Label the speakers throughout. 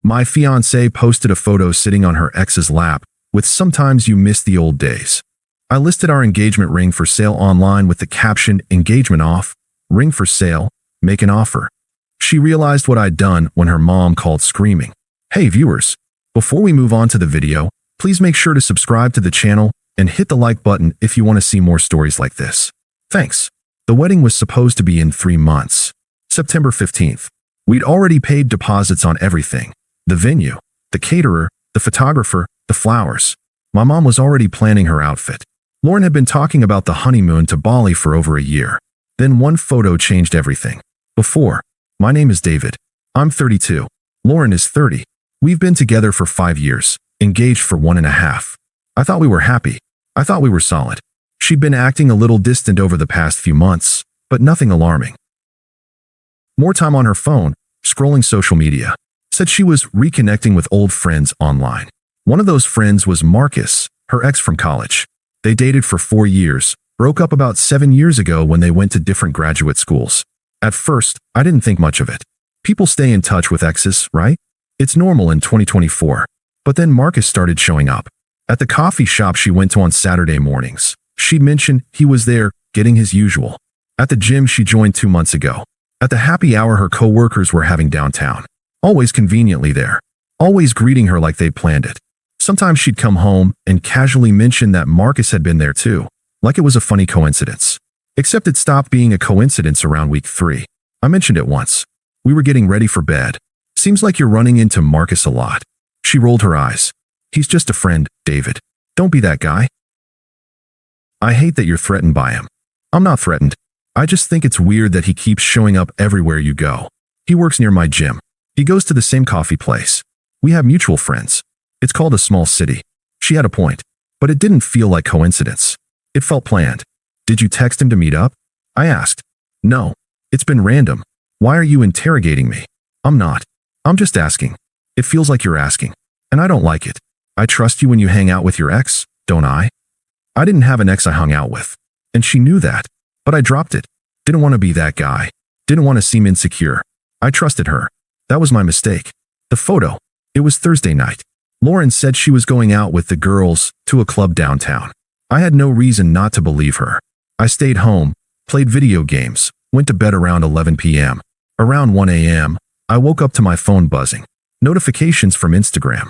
Speaker 1: My fiancée posted a photo sitting on her ex's lap with "Sometimes you miss the old days." I listed our engagement ring for sale online with the caption "Engagement off, ring for sale, make an offer." She realized what I'd done when her mom called screaming. Hey viewers, before we move on to the video, please make sure to subscribe to the channel and hit the like button if you want to see more stories like this. Thanks. The wedding was supposed to be in 3 months. September 15th. We'd already paid deposits on everything. The venue, the caterer, the photographer, the flowers. My mom was already planning her outfit. Lauren had been talking about the honeymoon to Bali for over a year. Then one photo changed everything. Before, my name is David. I'm 32. Lauren is 30. We've been together for 5 years, engaged for 1.5. I thought we were happy. I thought we were solid. She'd been acting a little distant over the past few months, but nothing alarming. More time on her phone, scrolling social media. Said she was reconnecting with old friends online. One of those friends was Marcus, her ex from college. They dated for 4 years, broke up about 7 years ago when they went to different graduate schools. At first, I didn't think much of it. People stay in touch with exes, right? It's normal in 2024. But then Marcus started showing up. At the coffee shop she went to on Saturday mornings, she'd mentioned he was there, getting his usual. At the gym she joined 2 months ago. At the happy hour her co-workers were having downtown. Always conveniently there. Always greeting her like they'd planned it. Sometimes she'd come home and casually mention that Marcus had been there too, like it was a funny coincidence. Except it stopped being a coincidence around week 3. I mentioned it once. We were getting ready for bed. Seems like you're running into Marcus a lot. She rolled her eyes. He's just a friend, David. Don't be that guy. I hate that you're threatened by him. I'm not threatened. I just think it's weird that he keeps showing up everywhere you go. He works near my gym. He goes to the same coffee place. We have mutual friends. It's called a small city. She had a point. But it didn't feel like coincidence. It felt planned. Did you text him to meet up? I asked. No. It's been random. Why are you interrogating me? I'm not. I'm just asking. It feels like you're asking. And I don't like it. I trust you when you hang out with your ex, don't I? I didn't have an ex I hung out with. And she knew that. But I dropped it. Didn't want to be that guy. Didn't want to seem insecure. I trusted her. That was my mistake. The photo. It was Thursday night. Lauren said she was going out with the girls to a club downtown. I had no reason not to believe her. I stayed home, played video games, went to bed around 11 p.m. Around 1 a.m., I woke up to my phone buzzing. Notifications from Instagram.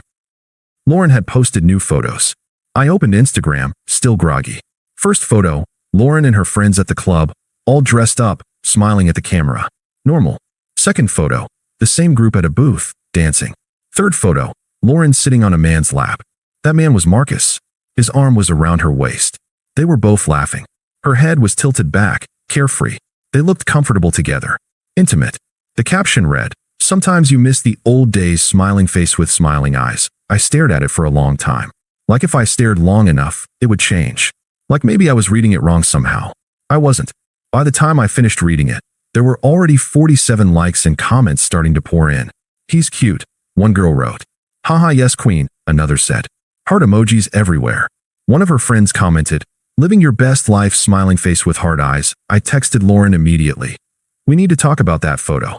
Speaker 1: Lauren had posted new photos. I opened Instagram, still groggy. First photo, Lauren and her friends at the club, all dressed up, smiling at the camera. Normal. Second photo, the same group at a booth, dancing. Third photo, Lauren sitting on a man's lap. That man was Marcus. His arm was around her waist. They were both laughing. Her head was tilted back, carefree. They looked comfortable together. Intimate. The caption read, "Sometimes you miss the old days, smiling face with smiling eyes." I stared at it for a long time. Like if I stared long enough, it would change. Like maybe I was reading it wrong somehow. I wasn't. By the time I finished reading it, there were already 47 likes and comments starting to pour in. "He's cute," one girl wrote. "Haha yes queen," another said. Heart emojis everywhere. One of her friends commented, "Living your best life, smiling face with heart eyes." I texted Lauren immediately. "We need to talk about that photo."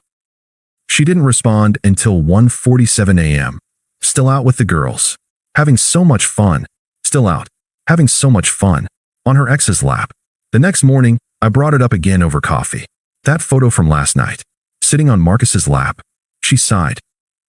Speaker 1: She didn't respond until 1:47 a.m. Still out with the girls. Having so much fun. Still out. Having so much fun. On her ex's lap. The next morning, I brought it up again over coffee. That photo from last night. Sitting on Marcus's lap. She sighed.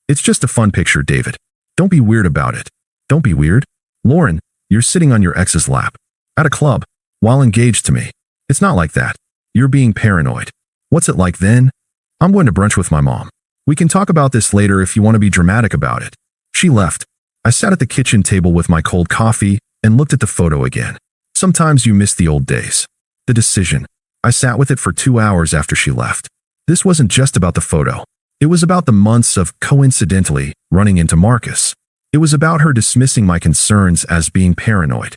Speaker 1: "It's just a fun picture, David. Don't be weird about it." Don't be weird. Lauren, you're sitting on your ex's lap. At a club. While engaged to me. It's not like that. You're being paranoid. What's it like then? I'm going to brunch with my mom. We can talk about this later if you want to be dramatic about it. She left. I sat at the kitchen table with my cold coffee and looked at the photo again. Sometimes you miss the old days. The decision. I sat with it for 2 hours after she left. This wasn't just about the photo. It was about the months of, coincidentally, running into Marcus. It was about her dismissing my concerns as being paranoid.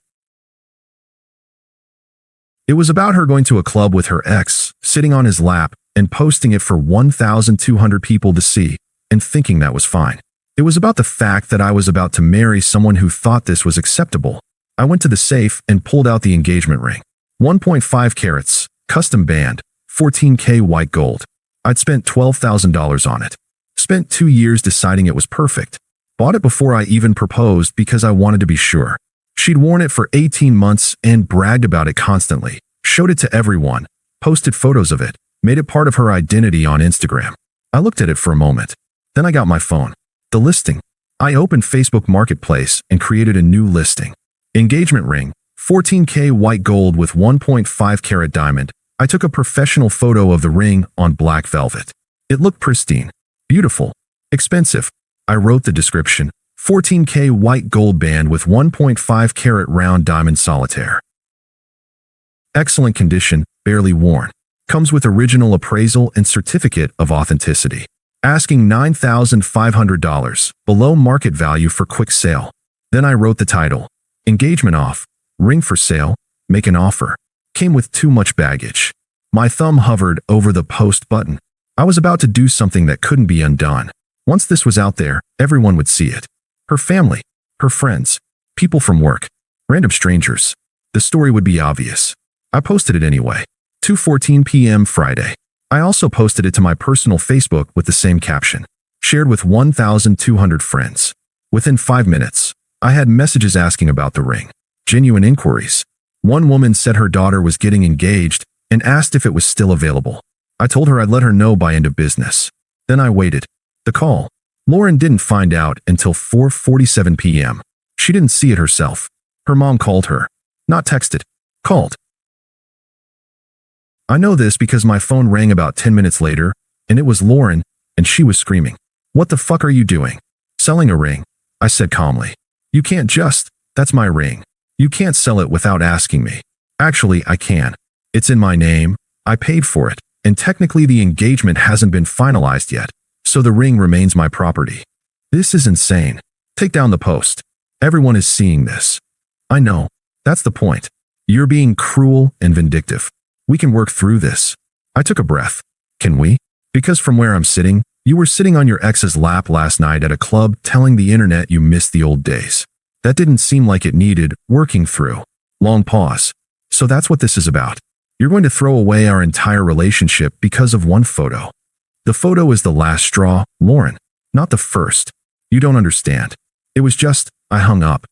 Speaker 1: It was about her going to a club with her ex, sitting on his lap, and posting it for 1,200 people to see, and thinking that was fine. It was about the fact that I was about to marry someone who thought this was acceptable. I went to the safe and pulled out the engagement ring. 1.5 carats, custom band, 14K white gold. I'd spent $12,000 on it. Spent 2 years deciding it was perfect. Bought it before I even proposed because I wanted to be sure. She'd worn it for 18 months and bragged about it constantly. Showed it to everyone. Posted photos of it. Made it part of her identity on Instagram. I looked at it for a moment. Then I got my phone. The listing. I opened Facebook Marketplace and created a new listing. Engagement ring. 14K white gold with 1.5 carat diamond. I took a professional photo of the ring on black velvet. It looked pristine. Beautiful. Expensive. I wrote the description. 14K white gold band with 1.5 carat round diamond solitaire. Excellent condition, barely worn. Comes with original appraisal and certificate of authenticity. Asking $9,500, below market value for quick sale. Then I wrote the title. Engagement off. Ring for sale. Make an offer. Came with too much baggage. My thumb hovered over the post button. I was about to do something that couldn't be undone. Once this was out there, everyone would see it. Her family, her friends, people from work, random strangers. The story would be obvious. I posted it anyway. 2:14 p.m. Friday. I also posted it to my personal Facebook with the same caption. Shared with 1,200 friends. Within 5 minutes, I had messages asking about the ring. Genuine inquiries. One woman said her daughter was getting engaged and asked if it was still available. I told her I'd let her know by end of business. Then I waited. The call. Lauren didn't find out until 4:47 p.m. She didn't see it herself. Her mom called her. Not texted. Called. I know this because my phone rang about 10 minutes later, and it was Lauren, and she was screaming. "What the fuck are you doing? Selling a ring?" I said calmly. "You can't just. That's my ring. You can't sell it without asking me." "Actually, I can. It's in my name. I paid for it, and technically the engagement hasn't been finalized yet, so the ring remains my property." This is insane. Take down the post. Everyone is seeing this. I know. That's the point. You're being cruel and vindictive. We can work through this. I took a breath. Can we? Because from where I'm sitting, you were sitting on your ex's lap last night at a club telling the internet you missed the old days. That didn't seem like it needed working through. Long pause. So that's what this is about. You're going to throw away our entire relationship because of one photo. The photo is the last straw, Lauren, not the first. You don't understand. It was just, I hung up.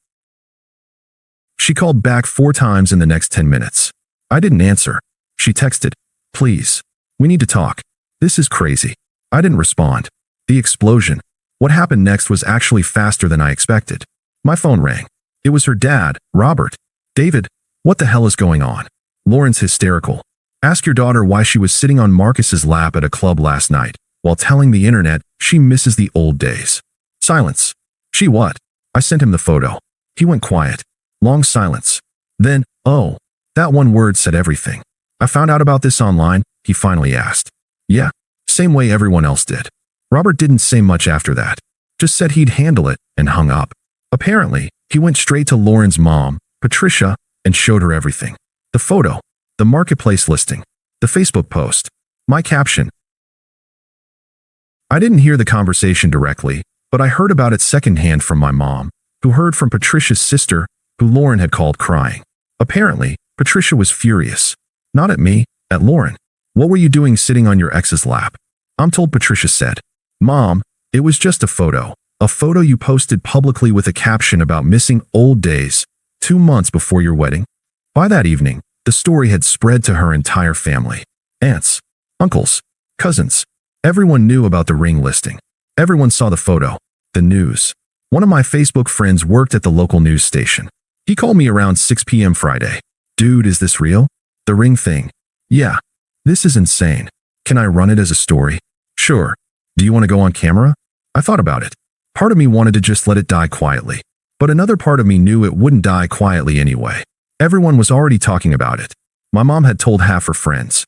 Speaker 1: She called back 4 times in the next 10 minutes. I didn't answer. She texted, "Please, we need to talk. This is crazy." I didn't respond. The explosion. What happened next was actually faster than I expected. My phone rang. It was her dad, Robert. "David, what the hell is going on?" Lauren's hysterical. "Ask your daughter why she was sitting on Marcus's lap at a club last night, while telling the internet she misses the old days." Silence. "She what?" I sent him the photo. He went quiet. Long silence. Then, "Oh, that one word said everything. I found out about this online," he finally asked. "Yeah, same way everyone else did." Robert didn't say much after that. Just said he'd handle it and hung up. Apparently, he went straight to Lauren's mom, Patricia, and showed her everything. The photo, the marketplace listing, the Facebook post, my caption. I didn't hear the conversation directly, but I heard about it secondhand from my mom, who heard from Patricia's sister, who Lauren had called crying. Apparently, Patricia was furious. Not at me, at Lauren. "What were you doing sitting on your ex's lap?" I'm told Patricia said, "Mom, it was just a photo you posted publicly with a caption about missing old days 2 months before your wedding." By that evening, the story had spread to her entire family. Aunts, uncles, cousins. Everyone knew about the ring listing. Everyone saw the photo. The news. One of my Facebook friends worked at the local news station. He called me around 6 p.m. Friday. "Dude, is this real? The ring thing?" "Yeah. This is insane. Can I run it as a story?" "Sure. Do you want to go on camera?" I thought about it. Part of me wanted to just let it die quietly. But another part of me knew it wouldn't die quietly anyway. Everyone was already talking about it. My mom had told half her friends.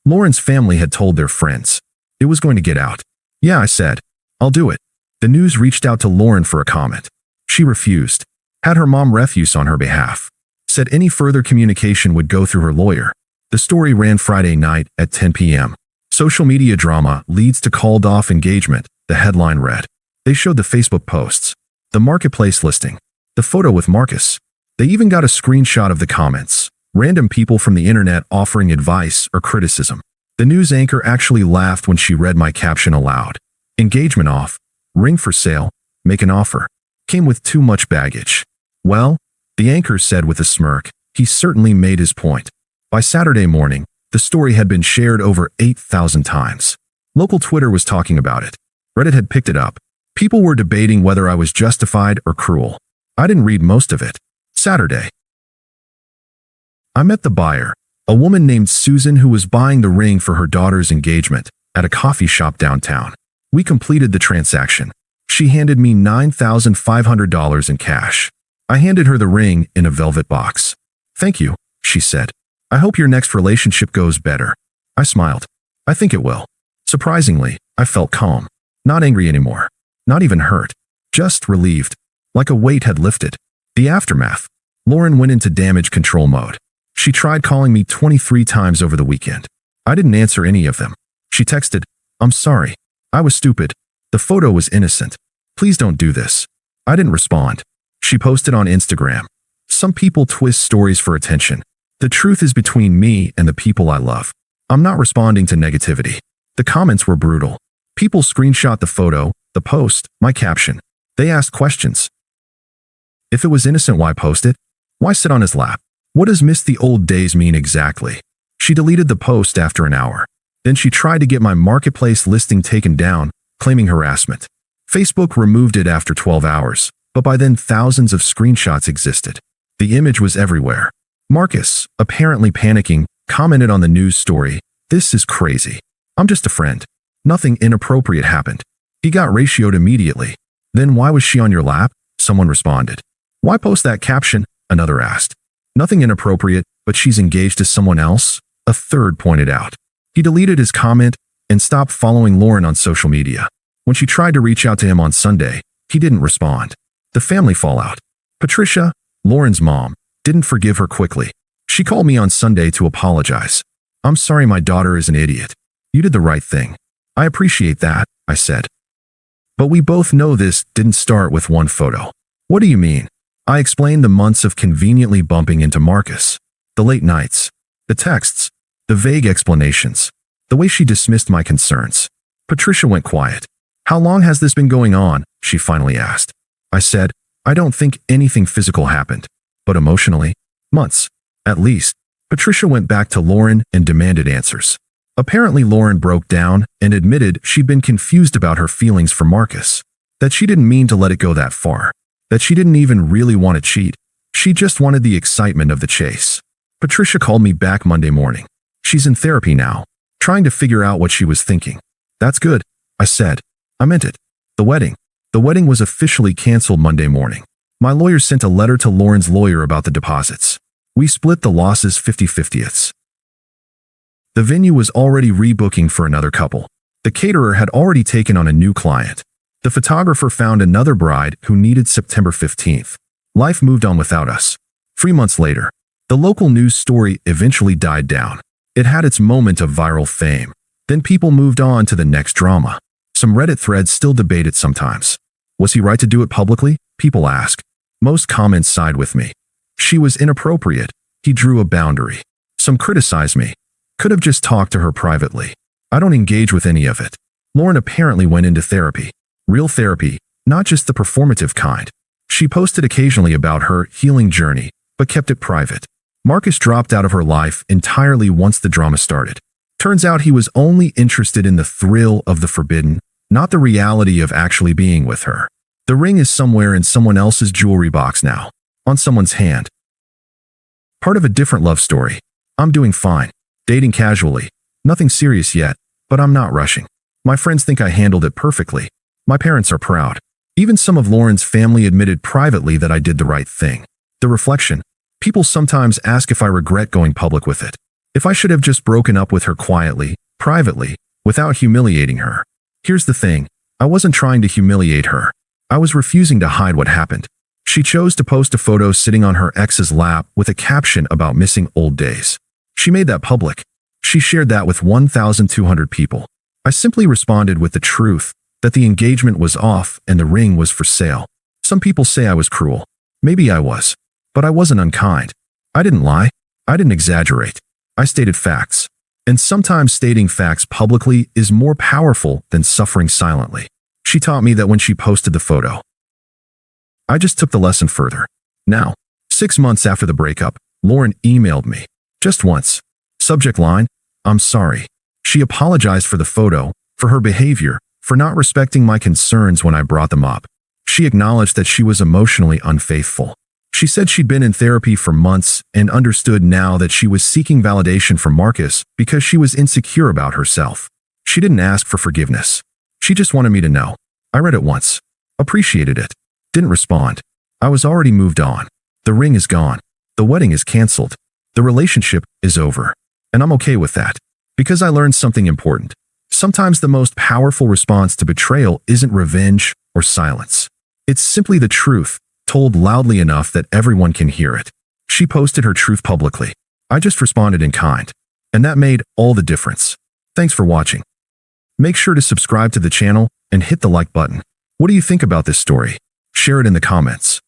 Speaker 1: Lauren's family had told their friends. It was going to get out. "Yeah," I said. "I'll do it." The news reached out to Lauren for a comment. She refused. Had her mom refuse on her behalf. Said any further communication would go through her lawyer. The story ran Friday night at 10 p.m. Social media drama leads to called off engagement, the headline read. They showed the Facebook posts, the marketplace listing, the photo with Marcus. They even got a screenshot of the comments, random people from the internet offering advice or criticism. The news anchor actually laughed when she read my caption aloud. engagement off, ring for sale, make an offer, came with too much baggage. Well, the anchor said with a smirk, he certainly made his point. By Saturday morning, the story had been shared over 8,000 times. Local Twitter was talking about it. Reddit had picked it up. People were debating whether I was justified or cruel. I didn't read most of it. Saturday. I met the buyer, a woman named Susan who was buying the ring for her daughter's engagement, at a coffee shop downtown. We completed the transaction. She handed me $9,500 in cash. I handed her the ring in a velvet box. "Thank you," she said. "I hope your next relationship goes better." I smiled. "I think it will." Surprisingly, I felt calm. Not angry anymore. Not even hurt. Just relieved. Like a weight had lifted. The aftermath. Lauren went into damage control mode. She tried calling me 23 times over the weekend. I didn't answer any of them. She texted, "I'm sorry. I was stupid. The photo was innocent. Please don't do this." I didn't respond. She posted on Instagram. "Some people twist stories for attention. The truth is between me and the people I love. I'm not responding to negativity." The comments were brutal. People screenshot the photo, the post, my caption. They asked questions. If it was innocent, why post it? Why sit on his lap? What does "miss the old days" mean exactly? She deleted the post after an hour. Then she tried to get my marketplace listing taken down, claiming harassment. Facebook removed it after 12 hours, but by then thousands of screenshots existed. The image was everywhere. Marcus, apparently panicking, commented on the news story, "This is crazy. I'm just a friend. Nothing inappropriate happened." He got ratioed immediately. "Then why was she on your lap?" Someone responded. "Why post that caption?" Another asked. "Nothing inappropriate, but she's engaged to someone else," a third pointed out. He deleted his comment and stopped following Lauren on social media. When she tried to reach out to him on Sunday, he didn't respond. The family fallout. Patricia, Lauren's mom, didn't forgive her quickly. She called me on Sunday to apologize. "I'm sorry, my daughter is an idiot. You did the right thing." "I appreciate that," I said. "But we both know this didn't start with one photo." "What do you mean?" I explained the months of conveniently bumping into Marcus. The late nights. The texts. The vague explanations. The way she dismissed my concerns. Patricia went quiet. "How long has this been going on?" she finally asked. I said, "I don't think anything physical happened. But emotionally? Months. At least." Patricia went back to Lauren and demanded answers. Apparently Lauren broke down and admitted she'd been confused about her feelings for Marcus. That she didn't mean to let it go that far. That she didn't even really want to cheat. She just wanted the excitement of the chase. Patricia called me back Monday morning. She's in therapy now, trying to figure out what she was thinking. "That's good," I said. I meant it. The wedding was officially canceled Monday morning. My lawyer sent a letter to Lauren's lawyer about the deposits. We split the losses 50-50ths. The venue was already rebooking for another couple. The caterer had already taken on a new client. The photographer found another bride who needed September 15th. Life moved on without us. 3 months later, the local news story eventually died down. It had its moment of viral fame. Then people moved on to the next drama. Some Reddit threads still debate it sometimes. Was he right to do it publicly? People ask. Most comments side with me. She was inappropriate. He drew a boundary. Some criticize me. Could have just talked to her privately. I don't engage with any of it. Lauren apparently went into therapy. Real therapy, not just the performative kind. She posted occasionally about her healing journey, but kept it private. Marcus dropped out of her life entirely once the drama started. Turns out he was only interested in the thrill of the forbidden, not the reality of actually being with her. The ring is somewhere in someone else's jewelry box now, on someone's hand. Part of a different love story. I'm doing fine, dating casually. Nothing serious yet, but I'm not rushing. My friends think I handled it perfectly. My parents are proud. Even some of Lauren's family admitted privately that I did the right thing. The reflection. People sometimes ask if I regret going public with it. If I should have just broken up with her quietly, privately, without humiliating her. Here's the thing. I wasn't trying to humiliate her. I was refusing to hide what happened. She chose to post a photo sitting on her ex's lap with a caption about missing old days. She made that public. She shared that with 1,200 people. I simply responded with the truth, that the engagement was off and the ring was for sale. Some people say I was cruel. Maybe I was. But I wasn't unkind. I didn't lie. I didn't exaggerate. I stated facts. And sometimes stating facts publicly is more powerful than suffering silently. She taught me that when she posted the photo. I just took the lesson further. Now, 6 months after the breakup, Lauren emailed me. Just once. Subject line, "I'm sorry." She apologized for the photo, for her behavior, for not respecting my concerns when I brought them up. She acknowledged that she was emotionally unfaithful. She said she'd been in therapy for months and understood now that she was seeking validation from Marcus because she was insecure about herself. She didn't ask for forgiveness. She just wanted me to know. I read it once. Appreciated it. Didn't respond. I was already moved on. The ring is gone. The wedding is canceled. The relationship is over. And I'm okay with that. Because I learned something important. Sometimes the most powerful response to betrayal isn't revenge or silence. It's simply the truth, told loudly enough that everyone can hear it. She posted her truth publicly. I just responded in kind. And that made all the difference. Thanks for watching. Make sure to subscribe to the channel and hit the like button. What do you think about this story? Share it in the comments.